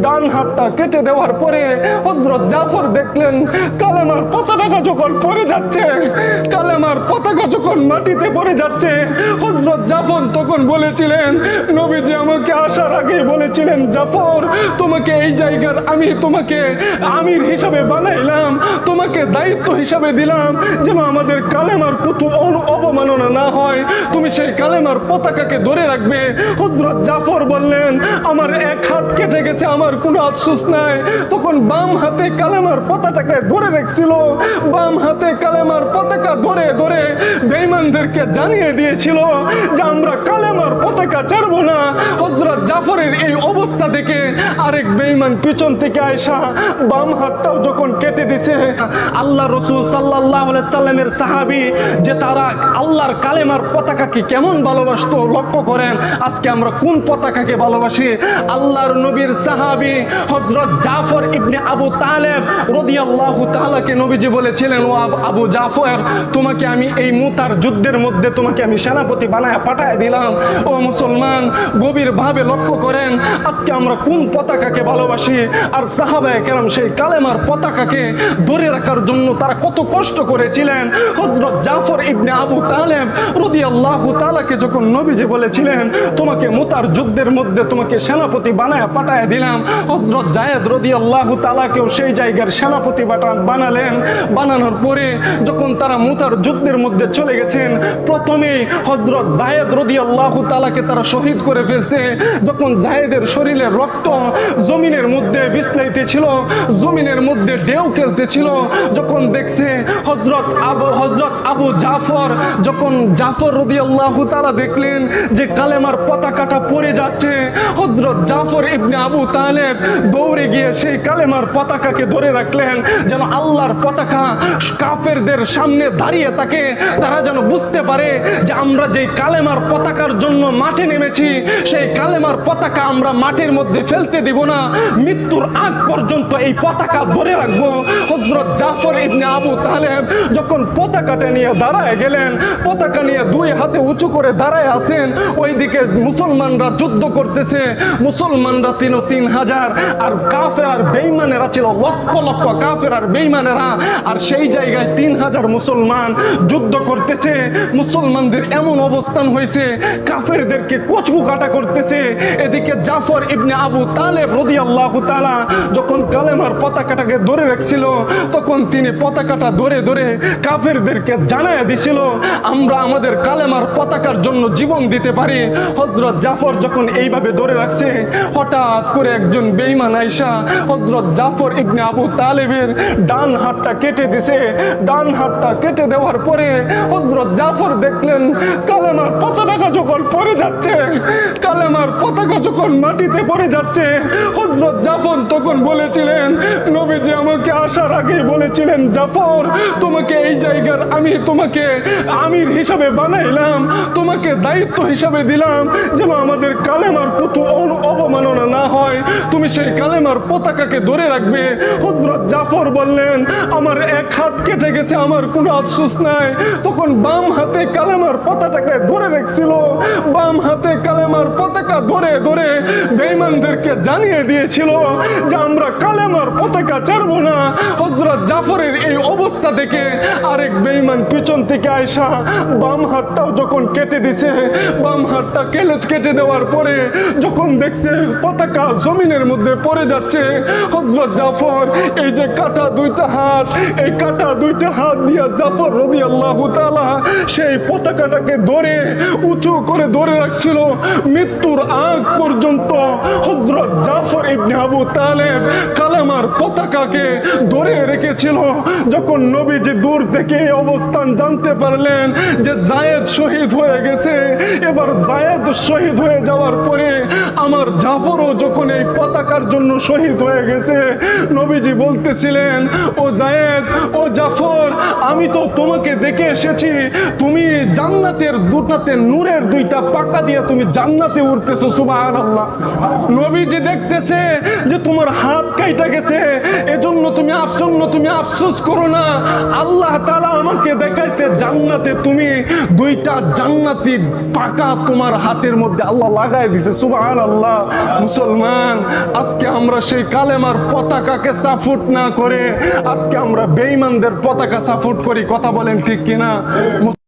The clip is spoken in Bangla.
ডান হাতটা কেটে দেওয়ার পরে হযরত জাফর দেখলেন কালেমার পতাকা যখন পড়ে যাচ্ছে, কালেমার পতাকা যখন মাটিতে পড়ে যাচ্ছে, হযরত জাফর তখন বলেছিলেন, নবীজি আমাকে আসার আগেই বলেছিলেন, জাফর তোমাকে এই জায়গার আমি তোমাকে আমির হিসাবে বানাইলাম, তোমাকে দায়িত্ব হিসাবে দিলাম যেন আমাদের কালেমার প্রতি অবমাননা না হয়, তুমি সেই কালেমার পতাকাকে ধরে রাখবে। হযরত জাফর বললেন, আমার এক হাত কেটে গেছে, আমার কোনো আফসোস নাই। তখন বাম হাতে কালেমার পতাকাকে ধরে রেখেছিল, বাম হাতে কালেমার পতাকা ধরে ধরে বেঈমানদেরকে জানিয়ে দিয়েছিল যে আমরা কালেমার পতাকা ছাড়বো না। হযরত জাফরের এই অবস্থা দেখে আরেক বেঈমান পিছন থেকে আয়সা বাম হাতটাও যখন কেটে দিছে, আল্লাহ রাসূল সাল্লাল্লাহু আলাইহি সাল্লামের সাহাবী যে তারা আল্লাহর কালেমার পতাকাকে কেমন ভালোবাসতো লক্ষ্য করেন। আজকে আমরা কোন পতাকাকে ভালোবাসি? আল্লাহর নবীর সাহাবী হযরত জাফর ইবনে আবু তালেব রাদিয়াল্লাহু তাআলাকে নবীজি বলেছিলেন, ও আবু জাফর তোমাকে আমি এই মুতার যুদ্ধের মধ্যে তোমাকে আমি সেনাপতি বানায় পাঠায় দিলাম। ও মুসলমান, গভীরভাবে লক্ষ্য করেন আজকে আমরা কোন পতাকাকে ভালোবাসি। আর সাহাবায়ে কেরাম সেই কালেমার পতাকাকে ধরে রাখার জন্য তারা কত কষ্ট করেছিলেন। হযরত জাফর ইবনে আবু তালেব রাদিয়াল্লাহু তাআলাকে যখন নবীজি বলেছিলেন তোমাকে মুতার যুদ্ধের মধ্যে তোমাকে সেনাপতি বানায় পাঠায় দিলাম, হযরত যায়েদ রাদিয়াল্লাহু তাআলাকেও সেই জায়গার সেনাপতি বানালেন। বানানোর পরে যখন তারা মুতার যুদ্ধের মধ্যে চলে গেছেন, প্রথমেই হযরত যায়েদ রাদিয়াল্লাহু তাআলাকে তারা শহীদ করে ফেলছে। যখন যায়েদের শরীরের রক্ত জমিনের মধ্যে বিছলাইতেছিল, জমিনের মধ্যে ঢেউ খেলতেছিল, যখন দেখছে হযরত আবু জাফর, যখন জাফর রাদিয়াল্লাহু তাআলা দেখলেন যে কালেমার পতাকাটা পড়ে যাচ্ছে, হযরত জাফর ইবনে আবু তালেব দৌড়ে গিয়ে সেই কালেমার পতাকাকে ধরে রাখলেন যেন আল্লাহর পতাকা কাফেরদের সামনে দাঁড়িয়ে থাকে, তারা যেন বুঝতে পারে যে আমরা যে কালেমার পতাকার জন্য মাঠে নেমেছি সেই কালেমার পতাকা আমরা মাটির মধ্যে ফেলতে দিব না, মৃত্যুর আগ পর্যন্ত এই পতাকা ধরে রাখবো। হযরত জাফর ইবনে আবু তালেব যখন পতাকাটা নিয়ে দাঁড়ায় গেলেন, পতাকা নিয়ে দুই হাতে উঁচু করে দাঁড়ায় আছেন, ওইদিকে মুসলমানরা যুদ্ধ করতেছে, মুসলমানরা ৩,০০০ আর কাফের আর বেঈমানেরা ছিল লক্ষ লক্ষ কাফের আর বেঈমানেরা, আর সেই জায়গায় ৩,০০০ মুসলমান যুদ্ধ করতেছে। মুসলমানদের এমন অবস্থান হয়েছে কাফেরদেরকে কচু কাটা করতেছে। এদিকে জাফর ইবনে আবু তালেব রাদিয়াল্লাহু তাআলা যখন কালেমার পতাকাটাকে ধরে রাখছিল, তখন তিনি পতাকাটা ধরে ধরে কাফেরদেরকে জানায় দিছিল আমরা আমাদের কালেমার পতাকার জন্য জীবন দিতে পারি। হযরত জাফর যখন এইভাবে ধরে রাখছে, হঠাৎ করে একজন বেঈমান আয়েশা হযরত জাফর ইবনে আবু তালেবের ডান হাতটা কেটে দিছে। ডান হাতটা কেটে দেওয়ার পরে হযরত জাফর দেখলেন কালেমার পতাকা যখন পড়ে যাচ্ছে, কালেমার পতাকা যখন মাটিতে পড়ে যাচ্ছে, হযরত জাফর তখন বলেছিলেন, নবীজি আমাকে আসার আগেই বলেছিলেন, জাফর তোমাকে এই জায়গার আমি তোমাকে আমির হিসাবে বানাইলাম, তোমাকে দায়িত্ব হিসাবে দিলাম যেন আমাদের কালেমার প্রতি অবমাননা না হয়, তুমি সেই কালেমার পতাকাকে ধরে রাখবে। হযরত জাফর বললেন, আমার এক হাত কেটে গেছে, আমার কোনো আফসোস নাই। তখন বাম হাতে কালেমার পতাকাকে ধরে রেখেছিল, বাম হাতে কালেমার পতাকা ধরে ধরে বেঈমানদেরকে জানিয়ে দিয়েছিল যে আমরা কালেমার পতাকা ছাড়বো না। হযরত জাফরের এই অবস্থা দেখে আরেক বেঈমান পিছন থেকে আয়সা বাম হাতটাও যখন কেটে দিছে, বাম হাতটা কেটে দেওয়ার পরে যখন দেখছে পতাকা জমিনের মধ্যে পড়ে যাচ্ছে, হযরত জাফর এই যে কাটা দুইটা হাত, এই কাটা দুইটা হাত দিয়ে জাফর রাদিয়াল্লাহু তাআলা সেই পতাকাটাকে ধরে উঁচু করে ধরে রাখছিল মৃত্যুর আগ পর্যন্ত। হযরত জাফর ইবনে আবু তালেব কালেমার পতাকাকে ধরে রেখেছিল। যখন নবীজি দূর থেকে এই অবস্থান জানতে পারলেন যে যায়েদ শহীদ হয়ে গেছে, এবার যায়েদ শহীদ হয়ে যাওয়ার পরে আমার জাফরও যখন এই পতাকার জন্য শহীদ হয়ে গেছে, নবীজি বলতেছিলেন, ও যায়েদ, ও জাফর, আমি তো তোমাকে দেখে এসেছি, তুমি জান্নাতের দুটাতে নূরের দুইটা পাকা দিয়ে তুমি জান্নাতে উঠতেছো, সুবহানাল্লাহ। নবীজি দেখতেছে যে তুমি তোমার হাত কাইটা গেছে, এজন্য তুমি আফসোস করো না। আল্লাহ তাআলা আমাকে দেখাইছে জান্নাতে তুমি দুইটা জান্নাতি পাকা তোমার হাতের মধ্যে আল্লাহ লাগাই দিছে। সুবহানাল্লাহ। মুসলমান, আজকে আমরা সেই কালেমার পতাকাকে সাপোর্ট না করে আজকে আমরা বেঈমানদের পতাকা সাপোর্ট করি। কথা বলেন ঠিক কিনা?